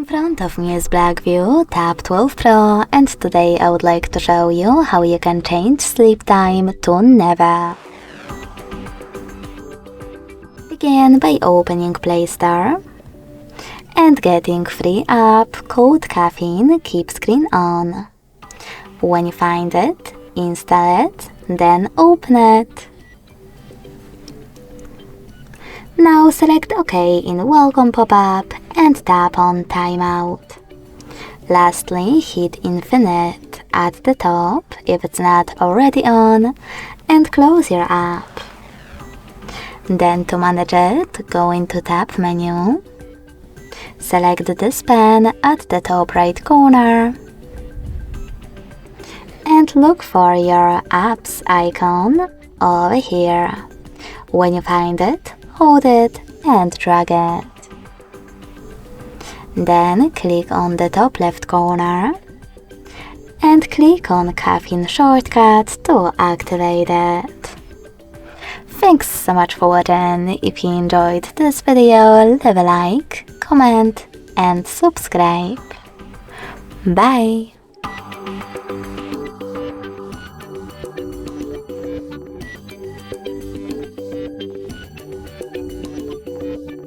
In front of me is BLACKVIEW Tab 12 Pro, and today I would like to show you how you can change sleep time to never. Begin by opening Play Store and getting free app called Caffeine Keep Screen On. When you find it, install it, then open it. Now select OK in Welcome pop-up and tap on Timeout. Lastly, hit Infinite at the top if it's not already on and close your app. Then to manage it, go into Tab menu, select this pen at the top right corner and look for your apps icon over here. When you find it, hold it and drag it. Then click on the top left corner and click on Caffeine shortcut to activate it. Thanks so much for watching. If you enjoyed this video, leave a like, comment and subscribe. Bye!